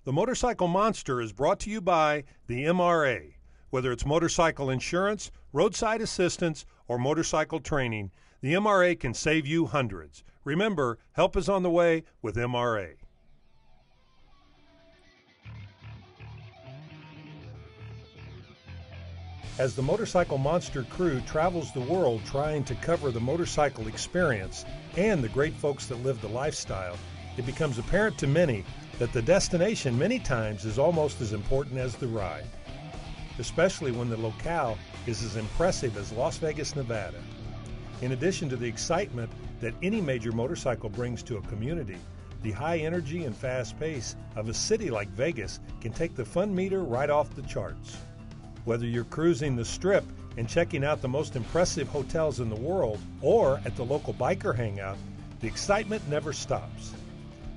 The Motorcycle Monster is brought to you by the MRA. Whether it's motorcycle insurance, roadside assistance, or motorcycle training, the MRA can save you hundreds. Remember, help is on the way with MRA. As the Motorcycle Monster crew travels the world trying to cover the motorcycle experience and the great folks that live the lifestyle, it becomes apparent to many that the destination many times is almost as important as the ride, especially when the locale is as impressive as Las Vegas, Nevada. In addition to the excitement that any major motorcycle brings to a community, the high energy and fast pace of a city like Vegas can take the fun meter right off the charts. Whether you're cruising the Strip and checking out the most impressive hotels in the world or at the local biker hangout, the excitement never stops.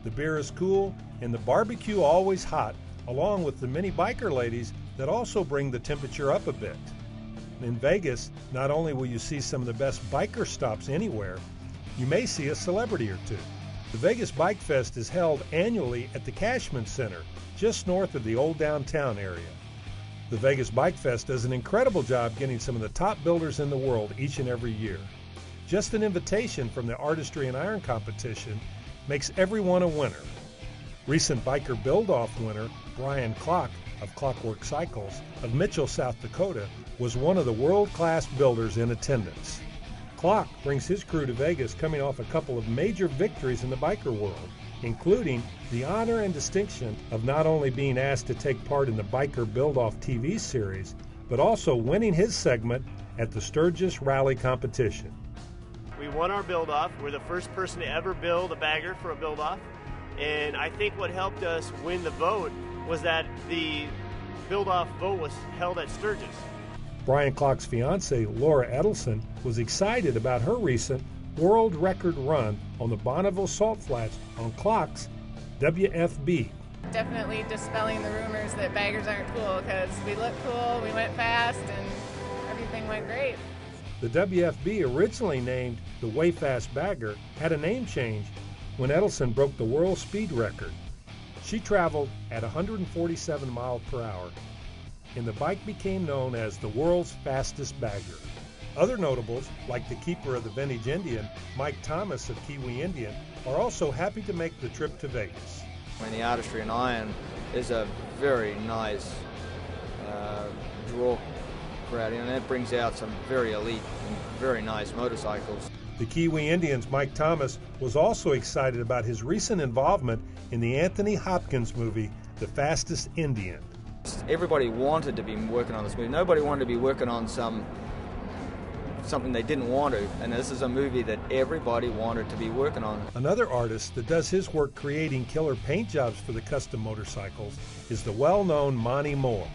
The beer is cool and the barbecue always hot, along with the many biker ladies that also bring the temperature up a bit. In Vegas, not only will you see some of the best biker stops anywhere, you may see a celebrity or two. The Vegas Bikefest is held annually at the Cashman Center, just north of the old downtown area. The Vegas Bikefest does an incredible job getting some of the top builders in the world each and every year. Just an invitation from the Artistry and Iron competition makes everyone a winner. Recent Biker Buildoff winner Brian Klock of Clockwork Cycles of Mitchell, South Dakota, was one of the world-class builders in attendance. Klock brings his crew to Vegas coming off a couple of major victories in the biker world, including the honor and distinction of not only being asked to take part in the Biker Buildoff TV series, but also winning his segment at the Sturgis Rally competition. We won our build-off. We're the first person to ever build a bagger for a build-off. And I think what helped us win the vote was that the build-off vote was held at Sturgis. Brian Klock's fiancee, Laura Edelson, was excited about her recent world record run on the Bonneville Salt Flats on Klock's WFB. Definitely dispelling the rumors that baggers aren't cool, because we look cool, we went fast, and everything went great. The WFB, originally named the Way Fast Bagger, had a name change when Edelson broke the world speed record. She traveled at 147 miles per hour, and the bike became known as the world's fastest bagger. Other notables, like the keeper of the Vintage Indian, Mike Tomas of Kiwi Indian, are also happy to make the trip to Vegas. And the Artistry and Iron is a very nice draw crowd, and it brings out some very elite and very nice motorcycles. The Kiwi Indian's Mike Tomas was also excited about his recent involvement in the Anthony Hopkins movie, The Fastest Indian. Everybody wanted to be working on this movie. Nobody wanted to be working on something they didn't want to, and this is a movie that everybody wanted to be working on. Another artist that does his work creating killer paint jobs for the custom motorcycles is the well-known Monte Moore.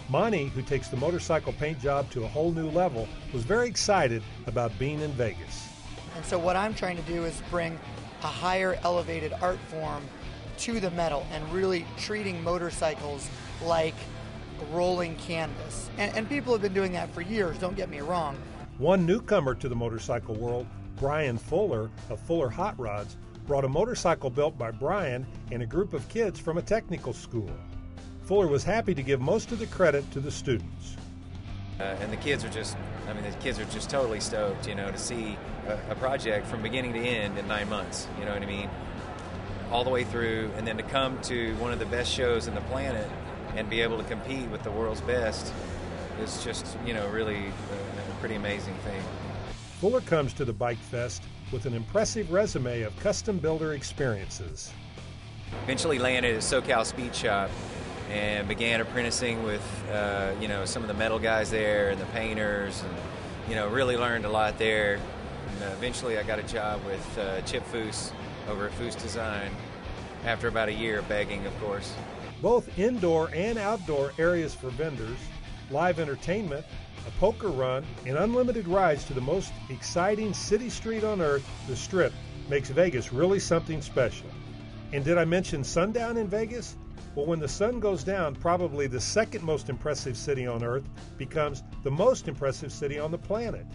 Monte, who takes the motorcycle paint job to a whole new level, was very excited about being in Vegas. And so what I'm trying to do is bring a higher elevated art form to the metal and really treating motorcycles like rolling canvas. And people have been doing that for years, don't get me wrong. One newcomer to the motorcycle world, Brian Fuller of Fuller Hot Rods, brought a motorcycle built by Brian and a group of kids from a technical school. Fuller was happy to give most of the credit to the students. And the kids are just totally stoked, to see a project from beginning to end in 9 months, you know what I mean? All the way through, and then to come to one of the best shows in the planet and be able to compete with the world's best is just, really a pretty amazing thing. Fuller comes to the Bike Fest with an impressive resume of custom builder experiences. Eventually landed at SoCal Speed Shop and began apprenticing with, some of the metal guys there and the painters, and, really learned a lot there. And eventually I got a job with Chip Foose over at Foose Design after about a year of begging, of course. Both indoor and outdoor areas for vendors, live entertainment, a poker run, and unlimited rides to the most exciting city street on earth, the Strip, makes Vegas really something special. And did I mention sundown in Vegas? Well, when the sun goes down, probably the second most impressive city on earth becomes the most impressive city on the planet.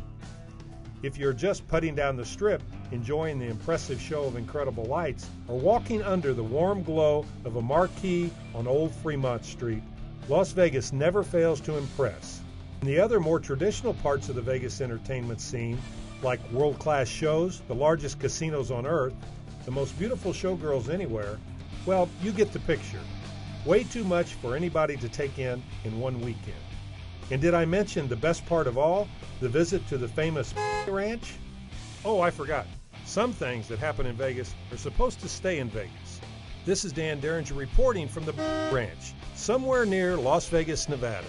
If you're just putting down the Strip, enjoying the impressive show of incredible lights, or walking under the warm glow of a marquee on Old Fremont Street, Las Vegas never fails to impress. In the other more traditional parts of the Vegas entertainment scene, like world-class shows, the largest casinos on earth, the most beautiful showgirls anywhere, well, you get the picture. Way too much for anybody to take in one weekend. And did I mention the best part of all, the visit to the famous ranch? Oh, I forgot. Some things that happen in Vegas are supposed to stay in Vegas. This is Dan Derringer reporting from the ranch, somewhere near Las Vegas, Nevada.